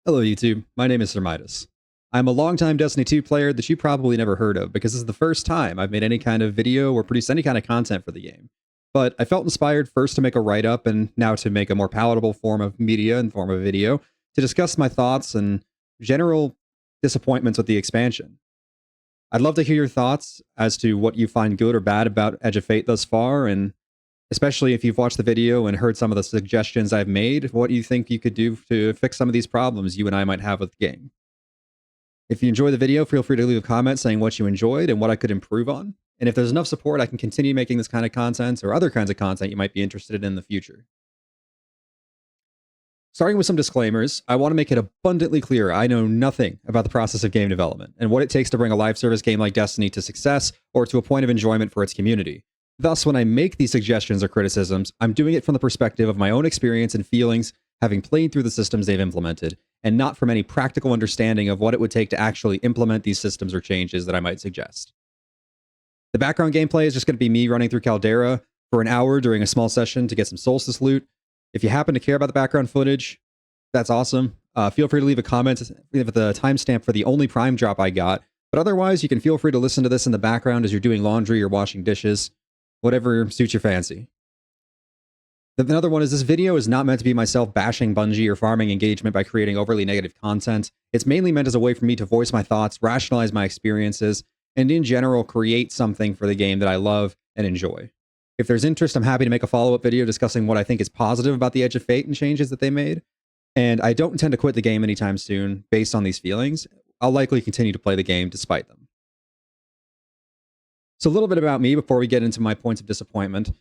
Hello, YouTube. My name is Midas. I'm a longtime Destiny 2 player that you probably never heard of because this is the first time I've made any kind of video or produced any kind of content for the game. But I felt inspired first to make a write up and now to make a more palatable form of media and form of video to discuss my thoughts and general disappointments with the expansion. I'd love to hear your thoughts as to what you find good or bad about Edge of Fate thus far, and especially if you've watched the video and heard some of the suggestions I've made, what you think you could do to fix some of these problems you and I might have with the game. If you enjoy the video, feel free to leave a comment saying what you enjoyed and what I could improve on. And if there's enough support, I can continue making this kind of content or other kinds of content you might be interested in the future. Starting with some disclaimers, I want to make it abundantly clear I know nothing about the process of game development and what it takes to bring a live service game like Destiny to success or to a point of enjoyment for its community. Thus, when I make these suggestions or criticisms, I'm doing it from the perspective of my own experience and feelings, having played through the systems they've implemented, and not from any practical understanding of what it would take to actually implement these systems or changes that I might suggest. The background gameplay is just going to be me running through Caldera for an hour during a small session to get some Solstice loot. If you happen to care about the background footage, that's awesome. Feel free to leave a comment with the timestamp for the only Prime drop I got, but otherwise you can feel free to listen to this in the background as you're doing laundry or washing dishes. Whatever suits your fancy. Another one is this video is not meant to be myself bashing Bungie or farming engagement by creating overly negative content. It's mainly meant as a way for me to voice my thoughts, rationalize my experiences, and in general create something for the game that I love and enjoy. If there's interest, I'm happy to make a follow-up video discussing what I think is positive about the Edge of Fate and changes that they made. And I don't intend to quit the game anytime soon based on these feelings. I'll likely continue to play the game despite them. So a little bit about me before we get into my points of disappointment.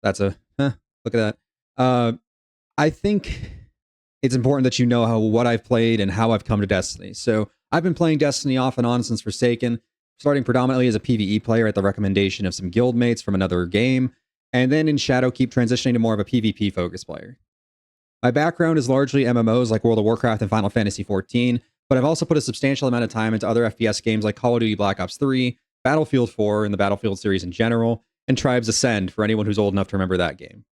That's a look at that. I think it's important that you know what I've played and how I've come to Destiny. So I've been playing Destiny off and on since Forsaken, starting predominantly as a PvE player at the recommendation of some guildmates from another game, and then in Shadowkeep transitioning to more of a PvP focused player. My background is largely MMOs like World of Warcraft and Final Fantasy XIV, but I've also put a substantial amount of time into other FPS games like Call of Duty Black Ops 3, Battlefield 4 and the Battlefield series in general, and Tribes Ascend for anyone who's old enough to remember that game.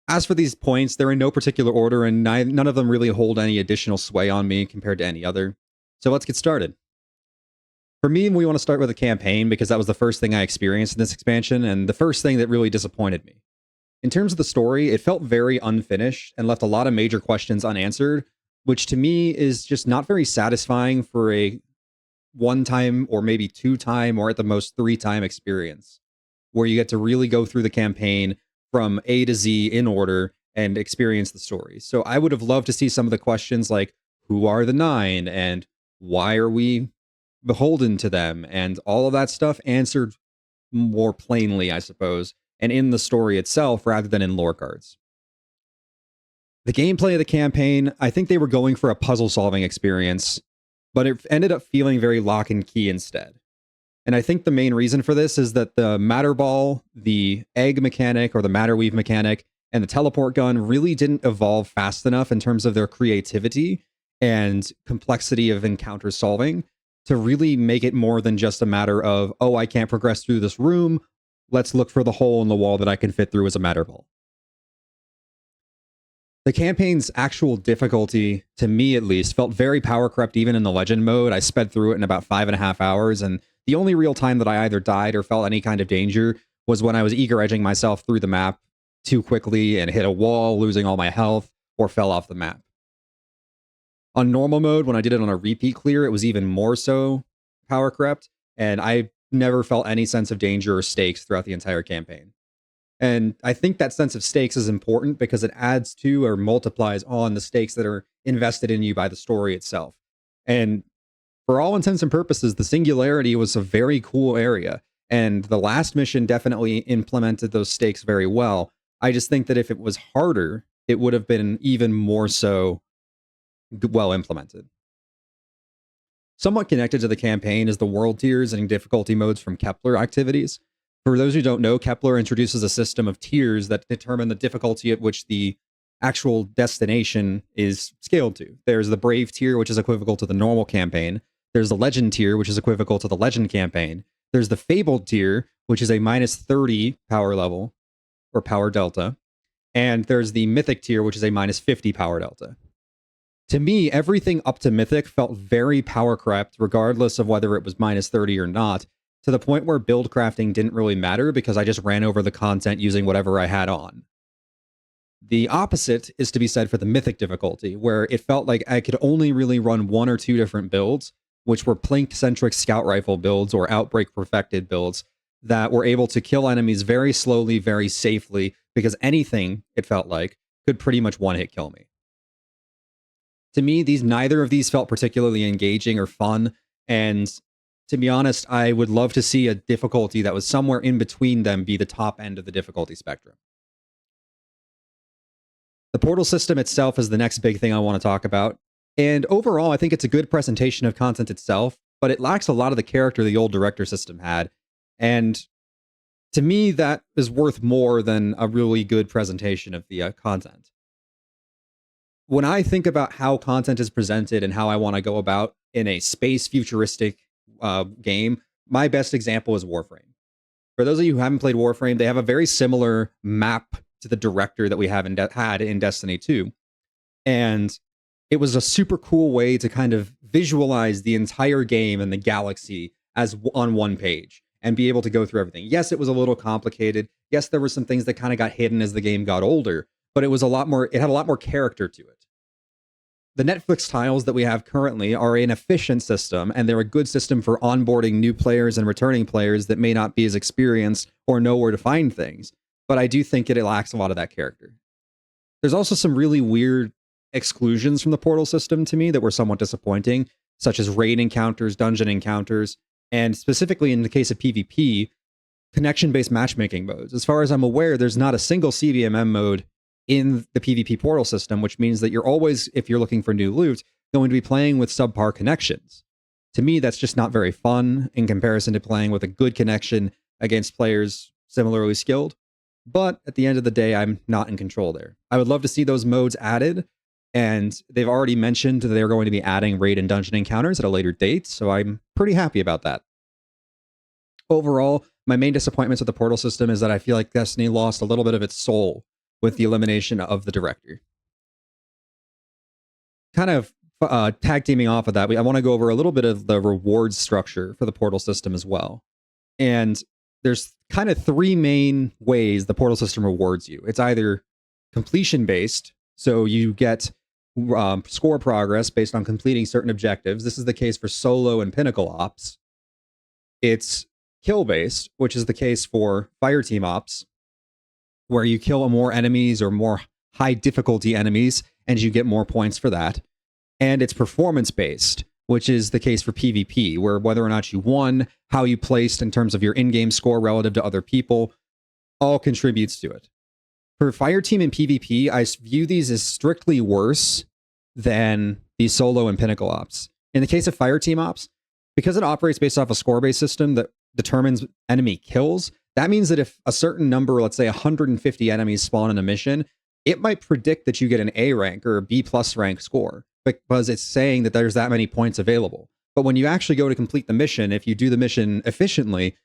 As for these points, they're in no particular order, and none of them really hold any additional sway on me compared to any other. So let's get started. For me, we want to start with a campaign because that was the first thing I experienced in this expansion, and the first thing that really disappointed me. In terms of the story, it felt very unfinished and left a lot of major questions unanswered, which to me is just not very satisfying for a one-time or maybe two-time or at the most three-time experience where you get to really go through the campaign from A to Z in order and experience the story. So I would have loved to see some of the questions like, who are the Nine and why are we beholden to them and all of that stuff answered more plainly, I suppose, and in the story itself rather than in lore cards. The gameplay of the campaign, I think they were going for a puzzle-solving experience, but it ended up feeling very lock and key instead. And I think the main reason for this is that the matter ball, the egg mechanic or the matter weave mechanic, and the teleport gun really didn't evolve fast enough in terms of their creativity and complexity of encounter solving to really make it more than just a matter of, oh, I can't progress through this room. Let's look for the hole in the wall that I can fit through as a matter ball. The campaign's actual difficulty, to me at least, felt very power corrupt even in the legend mode. I sped through it in about 5.5 hours, and the only real time that I either died or felt any kind of danger was when I was eager edging myself through the map too quickly and hit a wall, losing all my health, or fell off the map. On normal mode, when I did it on a repeat clear, it was even more so power corrupt, and I never felt any sense of danger or stakes throughout the entire campaign. And I think that sense of stakes is important because it adds to or multiplies on the stakes that are invested in you by the story itself. And for all intents and purposes, the Singularity was a very cool area. And the last mission definitely implemented those stakes very well. I just think that if it was harder, it would have been even more so well implemented. Somewhat connected to the campaign is the world tiers and difficulty modes from Kepler activities. For those who don't know, Kepler introduces a system of tiers that determine the difficulty at which the actual destination is scaled to. There's the Brave tier, which is equivalent to the normal campaign. There's the Legend tier, which is equivalent to the Legend campaign. There's the Fabled tier, which is a minus 30 power level, or power delta. And there's the Mythic tier, which is a minus 50 power delta. To me, everything up to Mythic felt very power crept, regardless of whether it was minus 30 or not, to the point where build crafting didn't really matter because I just ran over the content using whatever I had on. The opposite is to be said for the Mythic difficulty, where it felt like I could only really run one or two different builds, which were Plink-centric scout rifle builds or Outbreak perfected builds that were able to kill enemies very slowly, very safely, because anything, it felt like, could pretty much one-hit kill me. To me, neither of these felt particularly engaging or fun, and to be honest, I would love to see a difficulty that was somewhere in between them be the top end of the difficulty spectrum. The portal system itself is the next big thing I want to talk about. And overall, I think it's a good presentation of content itself, but it lacks a lot of the character the old director system had. And to me, that is worth more than a really good presentation of the content. When I think about how content is presented and how I want to go about in a space futuristic game, my best example is Warframe. For those of you who haven't played Warframe, they have a very similar map to the director that we have had in Destiny 2. And it was a super cool way to kind of visualize the entire game and the galaxy as on one page and be able to go through everything. Yes, it was a little complicated. Yes, there were some things that kind of got hidden as the game got older, but it was a lot more, it had a lot more character to it. The Netflix tiles that we have currently are an efficient system, and they're a good system for onboarding new players and returning players that may not be as experienced or know where to find things. But I do think it lacks a lot of that character. There's also some really weird exclusions from the portal system to me that were somewhat disappointing, such as raid encounters, dungeon encounters, and specifically in the case of PvP, connection-based matchmaking modes. As far as I'm aware, there's not a single CVMM mode in the PvP portal system, which means that you're always, if you're looking for new loot, going to be playing with subpar connections. To me, that's just not very fun in comparison to playing with a good connection against players similarly skilled. But at the end of the day, I'm not in control there. I would love to see those modes added, and they've already mentioned that they're going to be adding raid and dungeon encounters at a later date, so I'm pretty happy about that. Overall, my main disappointments with the portal system is that I feel like Destiny lost a little bit of its soul with the elimination of the director. Kind of tag teaming off of that, I want to go over a little bit of the reward structure for the portal system as well. And there's kind of three main ways the portal system rewards you. It's either completion based, so you get score progress based on completing certain objectives. This is the case for solo and pinnacle ops. It's kill based, which is the case for fire team ops, where you kill more enemies or more high difficulty enemies and you get more points for that. And it's performance based, which is the case for PvP, where whether or not you won, how you placed in terms of your in-game score relative to other people, all contributes to it. For Fireteam and PvP, I view these as strictly worse than the solo and pinnacle ops. In the case of Fireteam ops, because it operates based off a score-based system that determines enemy kills, that means that if a certain number, let's say 150 enemies spawn in a mission, it might predict that you get an A rank or a B plus rank score, because it's saying that there's that many points available. But when you actually go to complete the mission, if you do the mission efficiently,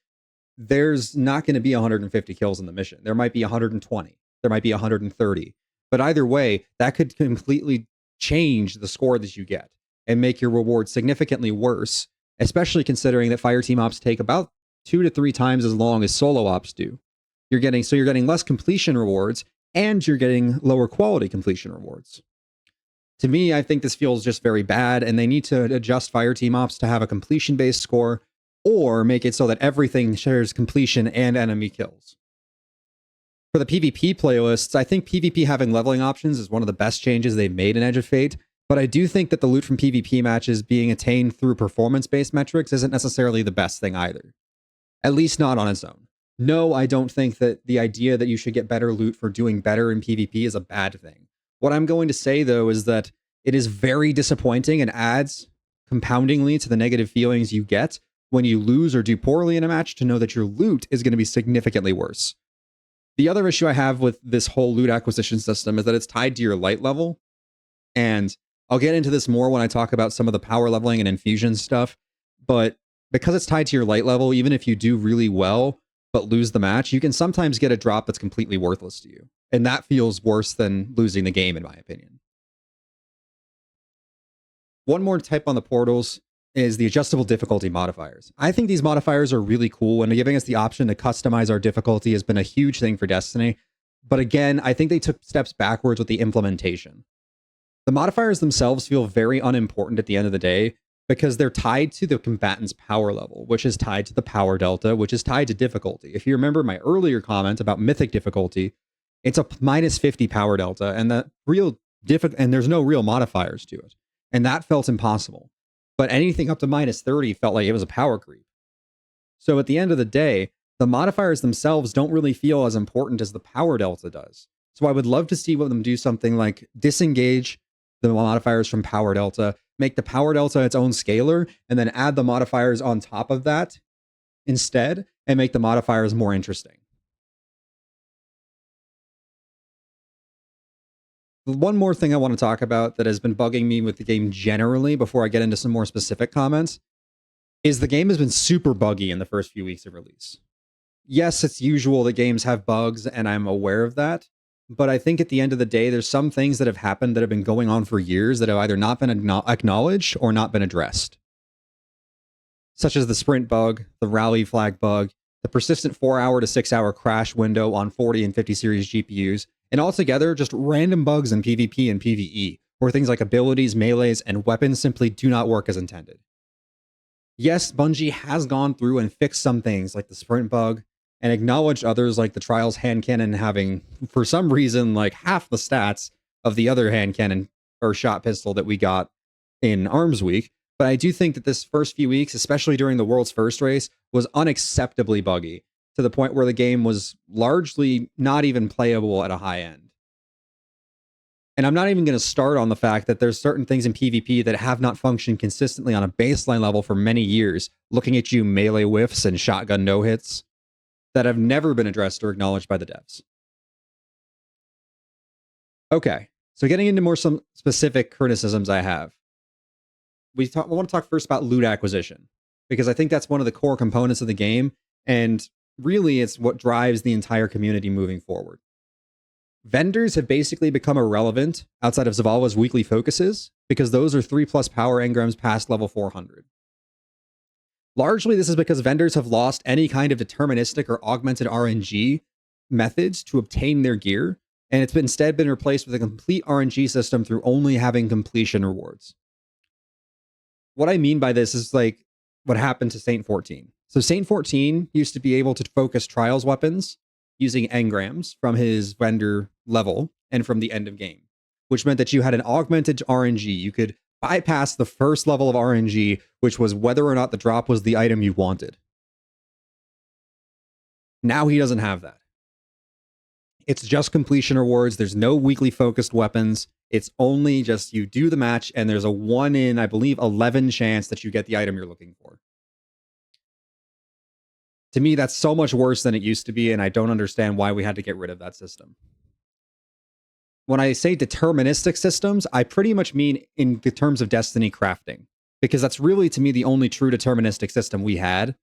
there's not going to be 150 kills in the mission. There might be 120. There might be 130. But either way, that could completely change the score that you get and make your reward significantly worse, especially considering that Fireteam ops take about 2 to 3 times as long as solo ops do. You're getting less completion rewards, and you're getting lower quality completion rewards. To me, I think this feels just very bad, and they need to adjust Fireteam ops to have a completion-based score, or make it so that everything shares completion and enemy kills. For the PvP playlists, I think PvP having leveling options is one of the best changes they've made in Edge of Fate, but I do think that the loot from PvP matches being attained through performance-based metrics isn't necessarily the best thing either. At least not on its own. No, I don't think that the idea that you should get better loot for doing better in PvP is a bad thing. What I'm going to say, though, is that it is very disappointing and adds compoundingly to the negative feelings you get when you lose or do poorly in a match to know that your loot is going to be significantly worse. The other issue I have with this whole loot acquisition system is that it's tied to your light level. And I'll get into this more when I talk about some of the power leveling and infusion stuff. But because it's tied to your light level, even if you do really well but lose the match, you can sometimes get a drop that's completely worthless to you. And that feels worse than losing the game, in my opinion. One more type on the portals is the adjustable difficulty modifiers. I think these modifiers are really cool, and giving us the option to customize our difficulty has been a huge thing for Destiny. But again, I think they took steps backwards with the implementation. The modifiers themselves feel very unimportant at the end of the day because they're tied to the combatant's power level, which is tied to the power delta, which is tied to difficulty. If you remember my earlier comment about mythic difficulty, it's a minus 50 power delta, and and there's no real modifiers to it. And that felt impossible. But anything up to minus 30 felt like it was a power creep. So at the end of the day, the modifiers themselves don't really feel as important as the power delta does. So I would love to see them do something like disengage the modifiers from power delta, make the power delta its own scalar, and then add the modifiers on top of that instead, and make the modifiers more interesting. One more thing I want to talk about that has been bugging me with the game generally before I get into some more specific comments is the game has been super buggy in the first few weeks of release. Yes, it's usual that games have bugs, and I'm aware of that. But I think at the end of the day, there's some things that have happened that have been going on for years that have either not been acknowledged or not been addressed. Such as the sprint bug, the rally flag bug, the persistent 4-hour to 6-hour crash window on 40 and 50 series GPUs, and altogether just random bugs in PvP and PvE, where things like abilities, melees, and weapons simply do not work as intended. Yes, Bungie has gone through and fixed some things like the sprint bug, and acknowledged others like the Trials hand cannon having, for some reason, like half the stats of the other hand cannon or shot pistol that we got in Arms Week. But I do think that this first few weeks, especially during the world's first race, was unacceptably buggy to the point where the game was largely not even playable at a high end. And I'm not even going to start on the fact that there's certain things in PvP that have not functioned consistently on a baseline level for many years, looking at you melee whiffs and shotgun no-hits that have never been addressed or acknowledged by the devs. Okay, so getting into more some specific criticisms I have. I want to talk first about loot acquisition, because I think that's one of the core components of the game, and really it's what drives the entire community moving forward. Vendors have basically become irrelevant outside of Zavala's weekly focuses, because those are 3+ power engrams past level 400. Largely, this is because vendors have lost any kind of deterministic or augmented RNG methods to obtain their gear, and it's instead been replaced with a complete RNG system through only having completion rewards. What I mean by this is like what happened to Saint 14. So Saint 14 used to be able to focus Trials weapons using engrams from his vendor level and from the end of game, which meant that you had an augmented RNG. You could bypass the first level of RNG, which was whether or not the drop was the item you wanted. Now he doesn't have that. It's just completion rewards. There's no weekly focused weapons. It's only just you do the match, and there's a 1 in, I believe, 11 chance that you get the item you're looking for. To me, that's so much worse than it used to be, and I don't understand why we had to get rid of that system. When I say deterministic systems, I pretty much mean in the terms of Destiny crafting, because that's really, to me, the only true deterministic system we had.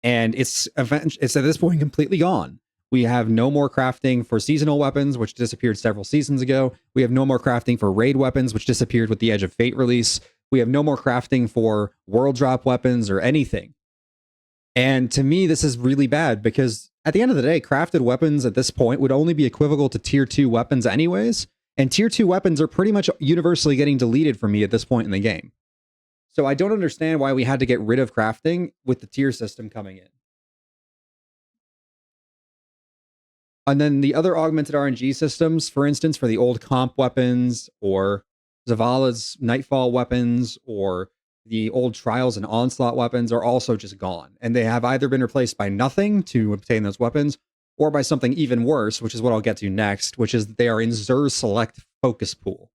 And it's at this point completely gone. We have no more crafting for seasonal weapons, which disappeared several seasons ago. We have no more crafting for raid weapons, which disappeared with the Edge of Fate release. We have no more crafting for world drop weapons or anything. And to me, this is really bad because at the end of the day, crafted weapons at this point would only be equivalent to tier 2 weapons anyways. And tier 2 weapons are pretty much universally getting deleted from me at this point in the game. So I don't understand why we had to get rid of crafting with the tier system coming in. And then the other augmented RNG systems, for instance, for the old comp weapons or Zavala's Nightfall weapons or the old Trials and Onslaught weapons are also just gone. And they have either been replaced by nothing to obtain those weapons or by something even worse, which is what I'll get to next, which is that they are in Xur's select focus pool.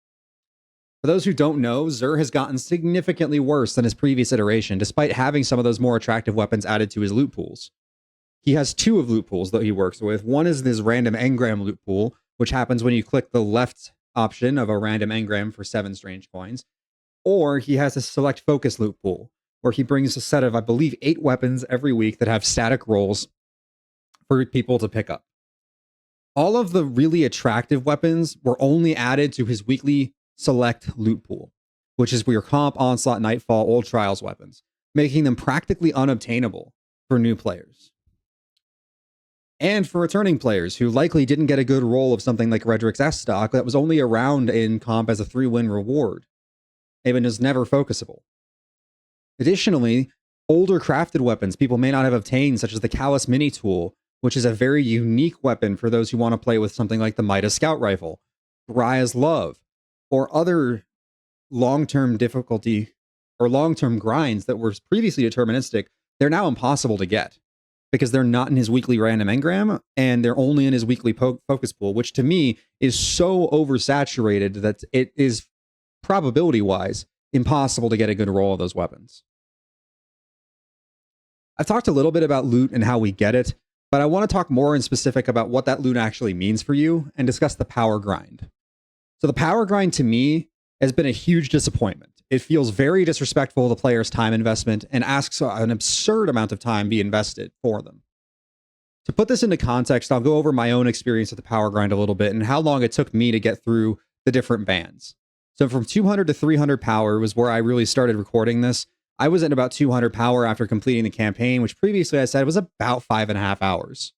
For those who don't know, Xur has gotten significantly worse than his previous iteration, despite having some of those more attractive weapons added to his loot pools. He has 2 of loot pools that he works with. One is this random engram loot pool, which happens when you click the left option of a random engram for 7 strange coins. Or he has a select focus loot pool, where he brings a set of, I believe, 8 weapons every week that have static rolls for people to pick up. All of the really attractive weapons were only added to his weekly select loot pool, which is your Comp, Onslaught, Nightfall, Old Trials weapons, making them practically unobtainable for new players. And for returning players who likely didn't get a good roll of something like Redrick's S stock that was only around in Comp as a 3-win reward, even is never focusable. Additionally, older crafted weapons people may not have obtained, such as the Callus Mini Tool, which is a very unique weapon for those who want to play with something like the Midas Scout Rifle, Raya's Love, or other long-term difficulty or long-term grinds that were previously deterministic. They're now impossible to get because they're not in his weekly random engram and they're only in his weekly focus pool, which to me is so oversaturated that it is probability-wise impossible to get a good roll of those weapons. I've talked a little bit about loot and how we get it, but I want to talk more in specific about what that loot actually means for you and discuss the power grind. So the power grind to me has been a huge disappointment. It feels very disrespectful to the player's time investment and asks an absurd amount of time be invested for them. To put this into context, I'll go over my own experience with the power grind a little bit and how long it took me to get through the different bands. So from 200 to 300 power was where I really started recording this. I was at about 200 power after completing the campaign, which previously I said was about 5.5 hours.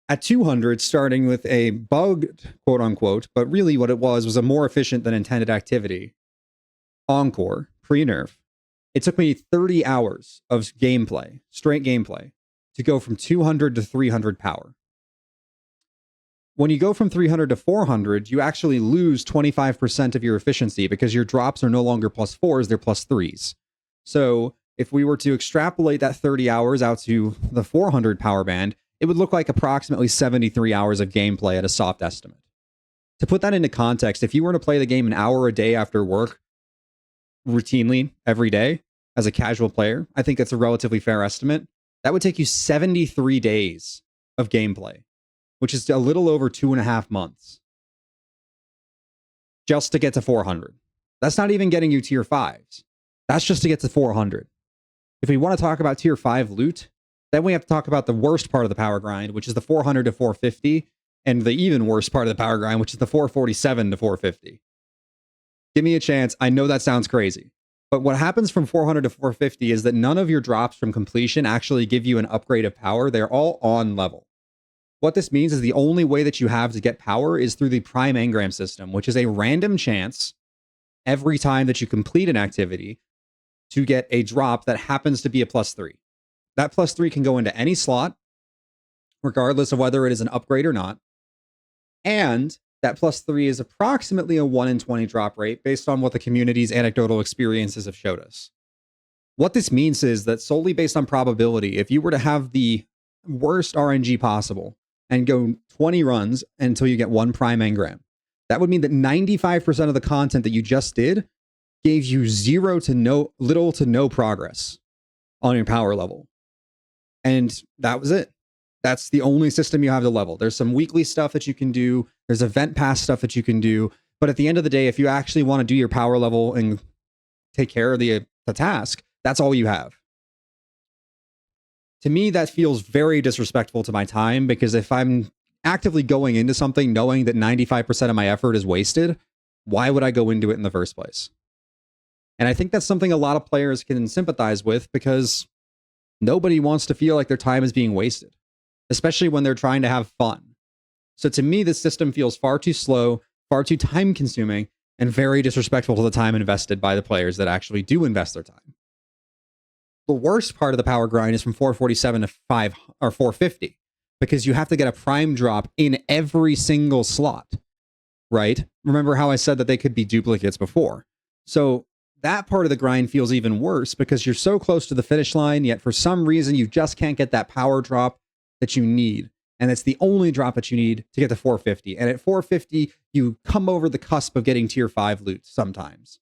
At 200, starting with a bugged, quote unquote, but really what it was a more efficient than intended activity, Encore, pre-nerf. It took me 30 hours of gameplay, straight gameplay, to go from 200 to 300 power. When you go from 300 to 400, you actually lose 25% of your efficiency because your drops are no longer +4s, they're +3s. So if we were to extrapolate that 30 hours out to the 400 power band, it would look like approximately 73 hours of gameplay at a soft estimate. To put that into context, if you were to play the game an hour a day after work, routinely every day as a casual player, I think that's a relatively fair estimate. That would take you 73 days of gameplay, which is a little over 2.5 months just to get to 400. That's not even getting you tier 5s. That's just to get to 400. If we want to talk about tier 5 loot, then we have to talk about the worst part of the power grind, which is the 400 to 450, and the even worse part of the power grind, which is the 447 to 450. Give me a chance. I know that sounds crazy. But what happens from 400 to 450 is that none of your drops from completion actually give you an upgrade of power. They're all on level. What this means is the only way that you have to get power is through the prime engram system, which is a random chance every time that you complete an activity to get a drop that happens to be a +3. That +3 can go into any slot, regardless of whether it is an upgrade or not. And that +3 is approximately a 1 in 20 drop rate based on what the community's anecdotal experiences have showed us. What this means is that solely based on probability, if you were to have the worst RNG possible and go 20 runs until you get 1 prime engram, that would mean that 95% of the content that you just did gave you little to no progress on your power level. And that was it. That's the only system you have to level. There's some weekly stuff that you can do. There's event pass stuff that you can do. But at the end of the day, if you actually want to do your power level and take care of the task, that's all you have. To me, that feels very disrespectful to my time, because if I'm actively going into something knowing that 95% of my effort is wasted, why would I go into it in the first place? And I think that's something a lot of players can sympathize with, because nobody wants to feel like their time is being wasted, especially when they're trying to have fun. So to me, this system feels far too slow, far too time consuming, and very disrespectful to the time invested by the players that actually do invest their time. The worst part of the power grind is from 447 to 450, because you have to get a prime drop in every single slot, right? Remember how I said that they could be duplicates before. So that part of the grind feels even worse, because you're so close to the finish line, yet for some reason you just can't get that power drop that you need. And it's the only drop that you need to get to 450. And at 450, you come over the cusp of getting tier 5 loot sometimes.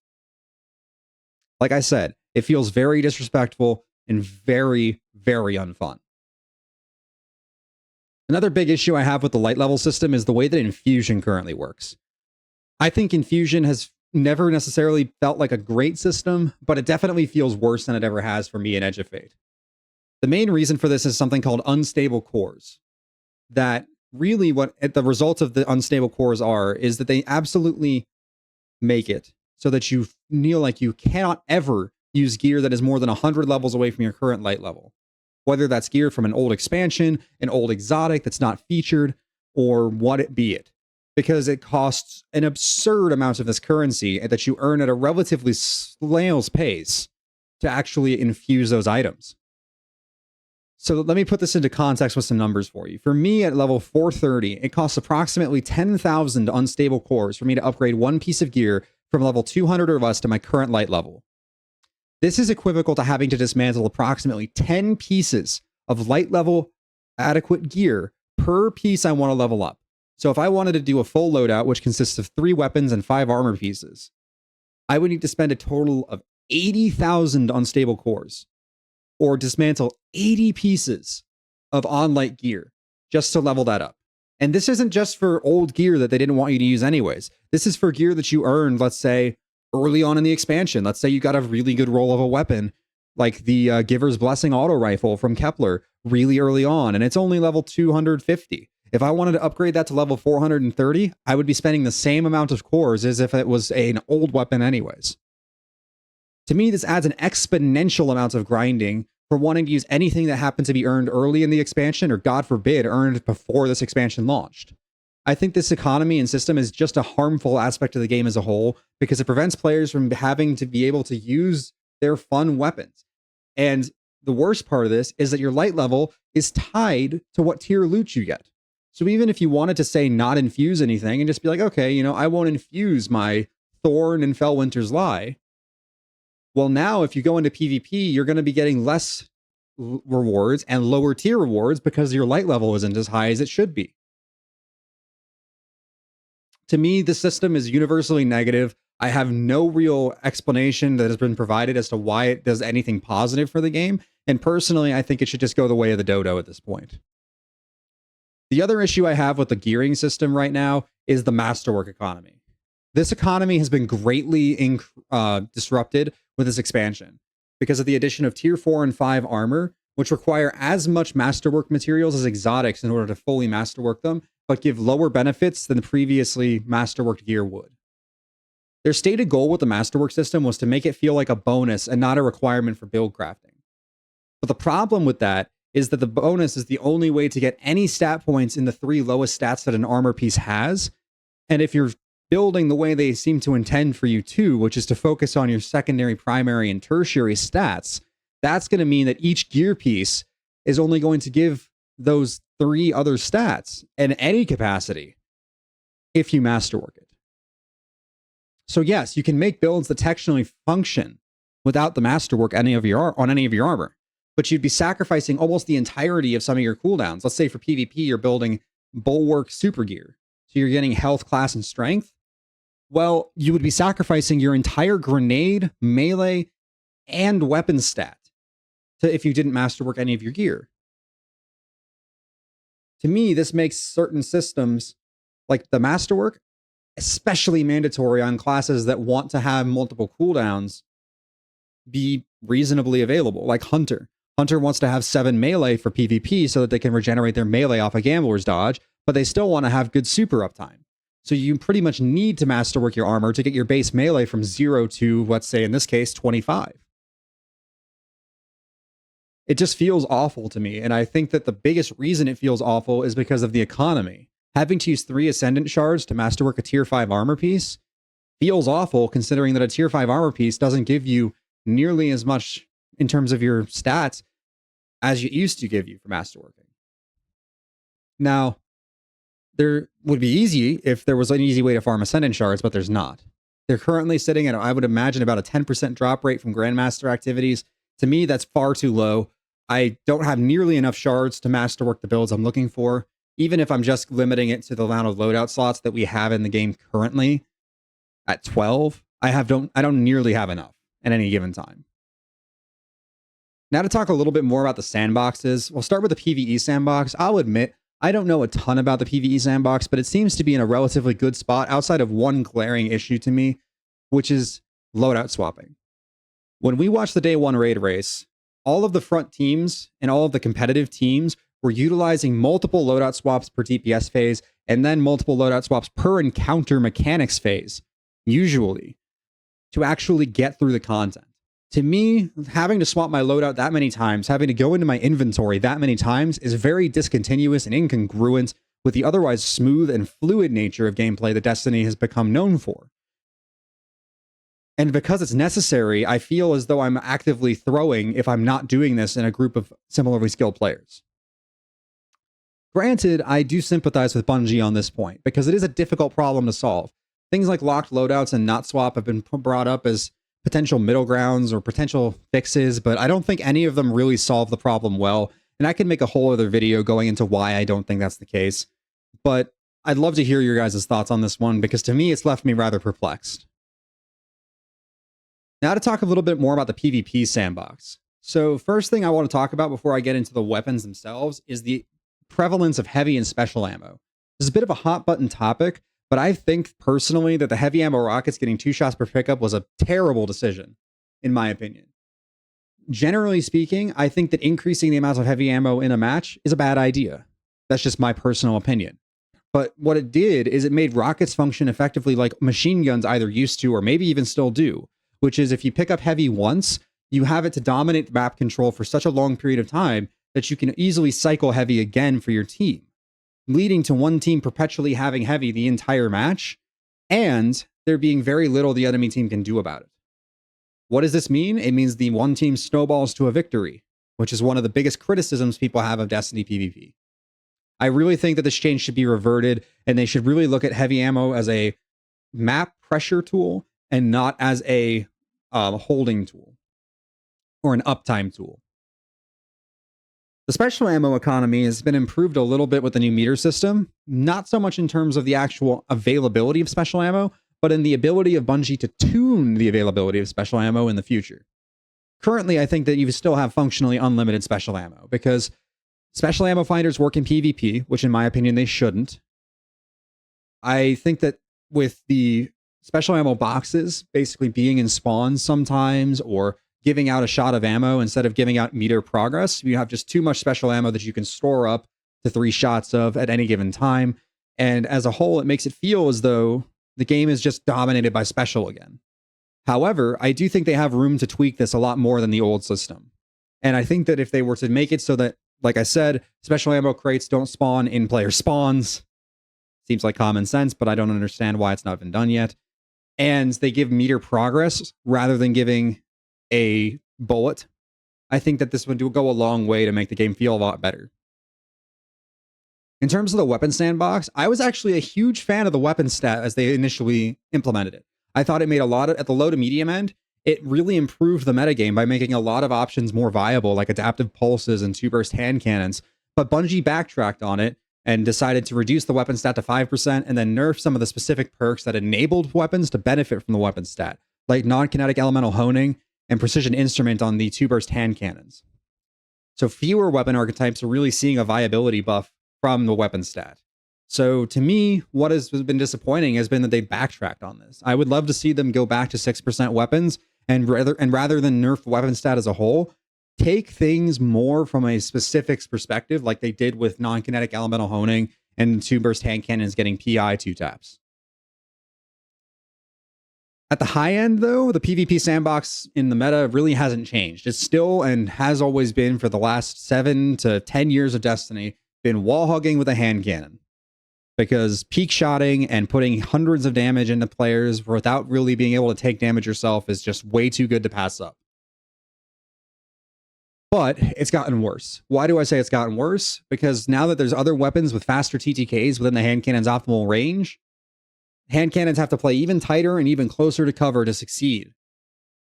Like I said, it feels very disrespectful and very, very unfun. Another big issue I have with the light level system is the way that Infusion currently works. I think Infusion has never necessarily felt like a great system, but it definitely feels worse than it ever has for me in Edge of Fate. The main reason for this is something called unstable cores. That really what the results of the unstable cores are is that they absolutely make it so that you feel like you cannot ever use gear that is more than 100 levels away from your current light level. Whether that's gear from an old expansion, an old exotic that's not featured, or what it be it. Because it costs an absurd amount of this currency that you earn at a relatively snail's pace to actually infuse those items. So let me put this into context with some numbers for you. For me at level 430, it costs approximately 10,000 unstable cores for me to upgrade one piece of gear from level 200 or less to my current light level. This is equivalent to having to dismantle approximately 10 pieces of light level adequate gear per piece I want to level up. So if I wanted to do a full loadout, which consists of 3 weapons and 5 armor pieces, I would need to spend a total of 80,000 unstable cores, or dismantle 80 pieces of on-light gear just to level that up. And this isn't just for old gear that they didn't want you to use anyways. This is for gear that you earned, let's say, early on in the expansion. Let's say you got a really good roll of a weapon, like the Giver's Blessing auto rifle from Kepler, really early on, and it's only level 250. If I wanted to upgrade that to level 430, I would be spending the same amount of cores as if it was an old weapon anyways. To me, this adds an exponential amount of grinding for wanting to use anything that happened to be earned early in the expansion, or God forbid, earned before this expansion launched. I think this economy and system is just a harmful aspect of the game as a whole, because it prevents players from having to be able to use their fun weapons. And the worst part of this is that your light level is tied to what tier loot you get. So even if you wanted to say not infuse anything and just be like, okay, you know, I won't infuse my Thorn and Fellwinter's Lie. Well, now if you go into PvP, you're going to be getting less rewards and lower tier rewards because your light level isn't as high as it should be. To me, the system is universally negative. I have no real explanation that has been provided as to why it does anything positive for the game. And personally, I think it should just go the way of the dodo at this point. The other issue I have with the gearing system right now is the masterwork economy. This economy has been greatly disrupted with this expansion because of the addition of tier 4 and 5 armor, which require as much masterwork materials as exotics in order to fully masterwork them, but give lower benefits than the previously masterworked gear would. Their stated goal with the masterwork system was to make it feel like a bonus and not a requirement for build crafting. But the problem with that is that the bonus is the only way to get any stat points in the 3 lowest stats that an armor piece has. And if you're building the way they seem to intend for you to, which is to focus on your secondary, primary, and tertiary stats, that's going to mean that each gear piece is only going to give those 3 other stats in any capacity if you masterwork it. So yes, you can make builds that technically function without the masterwork on any of your armor, but you'd be sacrificing almost the entirety of some of your cooldowns. Let's say for PvP, you're building Bulwark Super Gear, so you're getting health, class, and strength. Well, you would be sacrificing your entire grenade, melee, and weapon stat if you didn't masterwork any of your gear. To me, this makes certain systems, like the masterwork, especially mandatory on classes that want to have multiple cooldowns, be reasonably available, like Hunter. Hunter wants to have 7 melee for PvP so that they can regenerate their melee off a Gambler's Dodge, but they still want to have good super uptime. So you pretty much need to masterwork your armor to get your base melee from 0 to, let's say in this case, 25. It just feels awful to me, and I think that the biggest reason it feels awful is because of the economy. Having to use 3 Ascendant Shards to masterwork a tier 5 armor piece feels awful, considering that a tier 5 armor piece doesn't give you nearly as much in terms of your stats as it used to give you for masterworking. Now, there would be easy if there was an easy way to farm Ascendant Shards, but there's not. They're currently sitting at, I would imagine, about a 10% drop rate from Grandmaster activities. To me, that's far too low. I don't have nearly enough shards to masterwork the builds I'm looking for, even if I'm just limiting it to the amount of loadout slots that we have in the game currently at 12. I don't nearly have enough at any given time. Now to talk a little bit more about the sandboxes, we'll start with the PvE sandbox. I'll admit, I don't know a ton about the PvE sandbox, but it seems to be in a relatively good spot outside of one glaring issue to me, which is loadout swapping. When we watched the day 1 raid race, all of the front teams and all of the competitive teams were utilizing multiple loadout swaps per DPS phase and then multiple loadout swaps per encounter mechanics phase, usually. to actually get through the content. To me, having to swap my loadout that many times, having to go into my inventory that many times is very discontinuous and incongruent with the otherwise smooth and fluid nature of gameplay that Destiny has become known for. And because it's necessary, I feel as though I'm actively throwing if I'm not doing this in a group of similarly skilled players. Granted, I do sympathize with Bungie on this point, because it is a difficult problem to solve. Things like locked loadouts and not swap have been brought up as potential middle grounds or potential fixes, but I don't think any of them really solve the problem well, and I can make a whole other video going into why I don't think that's the case. But I'd love to hear your guys' thoughts on this one, because to me, it's left me rather perplexed. Now to talk a little bit more about the PvP sandbox. So first thing I want to talk about before I get into the weapons themselves is the prevalence of heavy and special ammo. This is a bit of a hot button topic, but I think personally that the heavy ammo rockets getting 2 shots per pickup was a terrible decision, in my opinion. Generally speaking, I think that increasing the amount of heavy ammo in a match is a bad idea. That's just my personal opinion. But what it did is it made rockets function effectively like machine guns either used to or maybe even still do, which is if you pick up heavy once, you have it to dominate the map control for such a long period of time that you can easily cycle heavy again for your team, leading to one team perpetually having heavy the entire match, and there being very little the enemy team can do about it. What does this mean? It means the one team snowballs to a victory, which is one of the biggest criticisms people have of Destiny PvP. I really think that this change should be reverted, and they should really look at heavy ammo as a map pressure tool and not as a holding tool or an uptime tool. The special ammo economy has been improved a little bit with the new meter system, not so much in terms of the actual availability of special ammo, but in the ability of Bungie to tune the availability of special ammo in the future. Currently, I think that you still have functionally unlimited special ammo, because special ammo finders work in PvP, which in my opinion they shouldn't. I think that with the special ammo boxes basically being in spawns sometimes, or giving out a shot of ammo instead of giving out meter progress, you have just too much special ammo that you can store up to 3 shots of at any given time. And as a whole, it makes it feel as though the game is just dominated by special again. However, I do think they have room to tweak this a lot more than the old system. And I think that if they were to make it so that, like I said, special ammo crates don't spawn in player spawns, seems like common sense, but I don't understand why it's not been done yet. And they give meter progress rather than giving a bullet, I think that this would go a long way to make the game feel a lot better. In terms of the weapon sandbox, I was actually a huge fan of the weapon stat as they initially implemented it. I thought it made a lot of, at the low to medium end, it really improved the metagame by making a lot of options more viable, like adaptive pulses and 2-burst hand cannons. But Bungie backtracked on it and decided to reduce the weapon stat to 5% and then nerf some of the specific perks that enabled weapons to benefit from the weapon stat, like non-kinetic elemental honing and precision instrument on the 2-burst hand cannons. So fewer weapon archetypes are really seeing a viability buff from the weapon stat. So to me, what has been disappointing has been that they backtracked on this. I would love to see them go back to 6% weapons, and rather than nerf the weapon stat as a whole, take things more from a specifics perspective, like they did with non-kinetic elemental honing and 2-burst hand cannons getting PI 2 taps. At the high end, though, the PvP sandbox in the meta really hasn't changed. It's still, and has always been for the last 7 to 10 years of Destiny, been wall hugging with a hand cannon. Because peak shotting and putting hundreds of damage into players without really being able to take damage yourself is just way too good to pass up. But it's gotten worse. Why do I say it's gotten worse? Because now that there's other weapons with faster TTKs within the hand cannon's optimal range, hand cannons have to play even tighter and even closer to cover to succeed.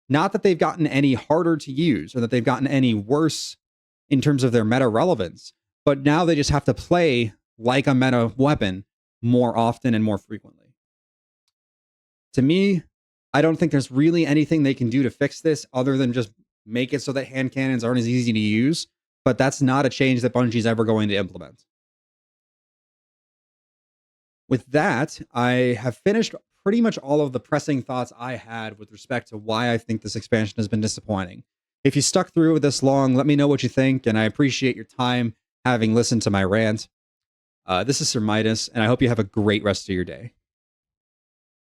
Not that they've gotten any harder to use or that they've gotten any worse in terms of their meta relevance, but now they just have to play like a meta weapon more often and more frequently. To me, I don't think there's really anything they can do to fix this other than just make it so that hand cannons aren't as easy to use, but that's not a change that Bungie's ever going to implement. With that, I have finished pretty much all of the pressing thoughts I had with respect to why I think this expansion has been disappointing. If you stuck through this long, let me know what you think, and I appreciate your time having listened to my rant. This is Sir Midas, and I hope you have a great rest of your day.